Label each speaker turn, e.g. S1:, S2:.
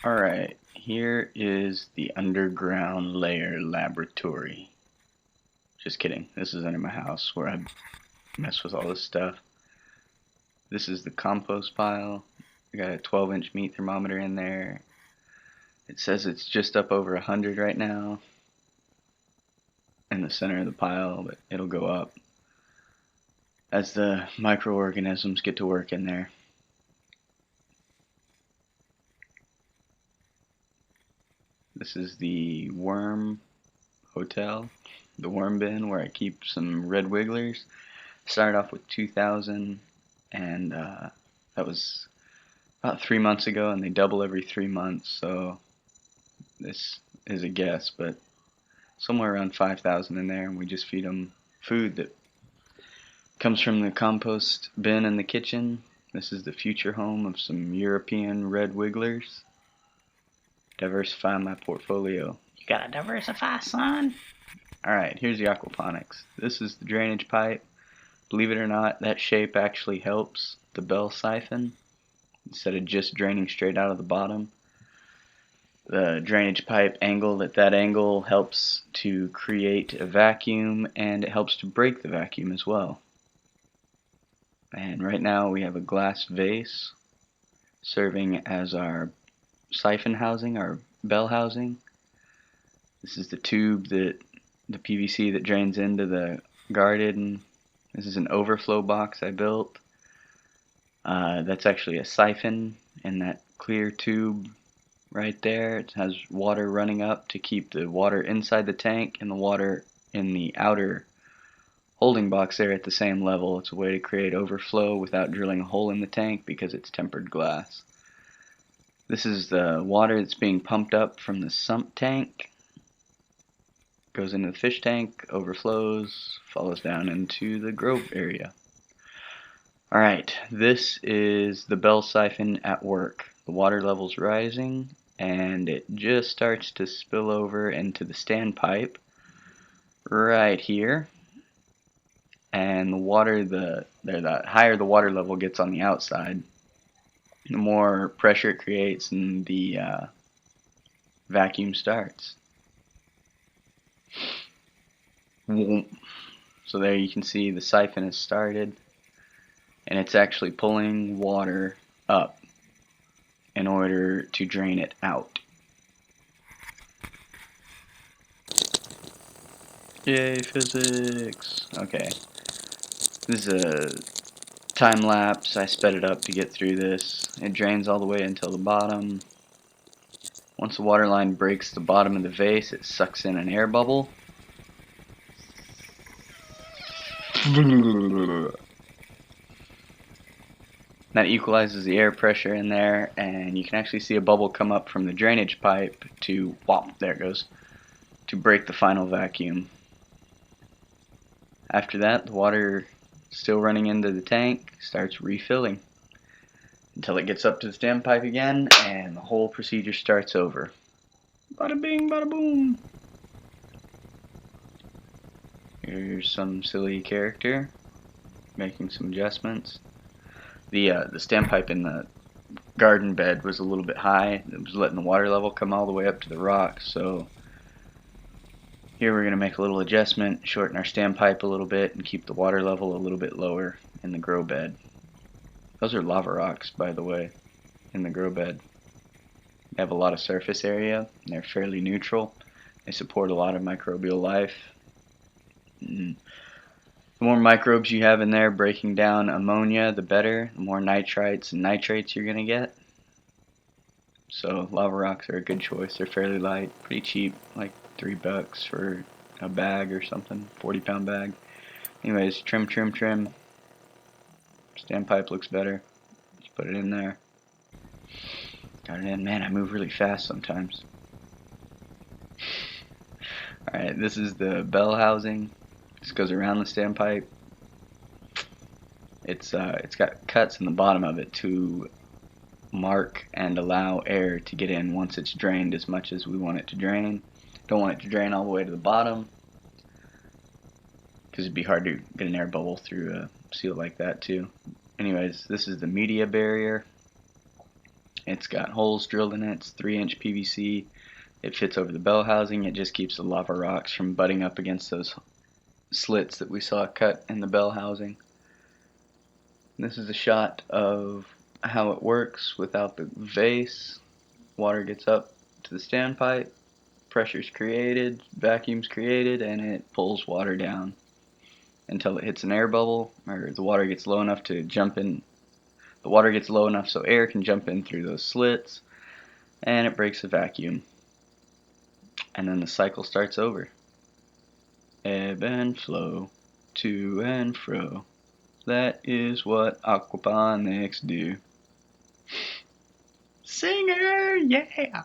S1: Alright, here is the underground layer laboratory. Just kidding, this is under my house where I mess with all this stuff. This is the compost pile. I got a 12-inch meat thermometer in there. It says it's just up over 100 right now in the center of the pile, but it'll go up as the microorganisms get to work in there. This is the worm hotel, the worm bin where I keep some red wigglers. Started off with 2,000, and that was about 3 months ago, and they double every 3 months, so this is a guess, but somewhere around 5,000 in there, and we just feed them food that comes from the compost bin in the kitchen. This is the future home of some European red wigglers. Diversify my portfolio. You gotta diversify, son. Alright, here's the aquaponics. This is the drainage pipe. Believe it or not, that shape actually helps the bell siphon instead of just draining straight out of the bottom. The drainage pipe angled at that angle helps to create a vacuum, and it helps to break the vacuum as well. And right now we have a glass vase serving as our siphon housing, our bell housing. This is the tube that the PVC that drains into the garden. This is an overflow box I built. That's actually a siphon in that clear tube right there. It has water running up to keep the water inside the tank and the water in the outer holding box there at the same level. It's a way to create overflow without drilling a hole in the tank because it's tempered glass. This is the water that's being pumped up from the sump tank. Goes into the fish tank, overflows, follows down into the grow area. Alright, this is the bell siphon at work. The water level's rising, and it just starts to spill over into the standpipe right here. And the water, the higher the water level gets on the outside, the more pressure it creates and the vacuum starts. So there you can see the siphon has started, and it's actually pulling water up in order to drain it out. Yay, physics! Okay, this is a time lapse. I sped it up to get through this. It drains all the way until the bottom. Once the water line breaks the bottom of the vase, it sucks in an air bubble. That equalizes the air pressure in there, and you can actually see a bubble come up from the drainage pipe to, whop, there it goes, to break the final vacuum. After that, the water still running into the tank starts refilling until it gets up to the standpipe again, and the whole procedure starts over. Bada bing, bada boom. Here's some silly character making some adjustments. The standpipe in the garden bed was a little bit high. It was letting the water level come all the way up to the rocks, so here we're going to make a little adjustment, shorten our standpipe a little bit, and keep the water level a little bit lower in the grow bed. Those are lava rocks, by the way, in the grow bed. They have a lot of surface area, and they're fairly neutral. They support a lot of microbial life. The more microbes you have in there breaking down ammonia, the better. The more nitrites and nitrates you're going to get. So lava rocks are a good choice. They're fairly light, pretty cheap, like $3 for a bag or something, 40-pound bag. Anyways, trim. Standpipe looks better. Just put it in there. Got it in. Man, I move really fast sometimes. Alright, this is the bell housing. This goes around the standpipe. It's got cuts in the bottom of it to mark and allow air to get in once it's drained as much as we want it to drain. Don't want it to drain all the way to the bottom because it'd be hard to get an air bubble through a seal like that too. Anyways, this is the media barrier. It's got holes drilled in it. It's 3-inch PVC. It fits over the bell housing. It just keeps the lava rocks from butting up against those slits that we saw cut in the bell housing. This is a shot of how it works without the vase. Water gets up to the standpipe, pressure's created, vacuum's created, and it pulls water down until it hits an air bubble, or the water gets low enough to jump in. The water gets low enough so air can jump in through those slits, and it breaks the vacuum. And then the cycle starts over. Ebb and flow, to and fro. That is what aquaponics do. Singer, yeah!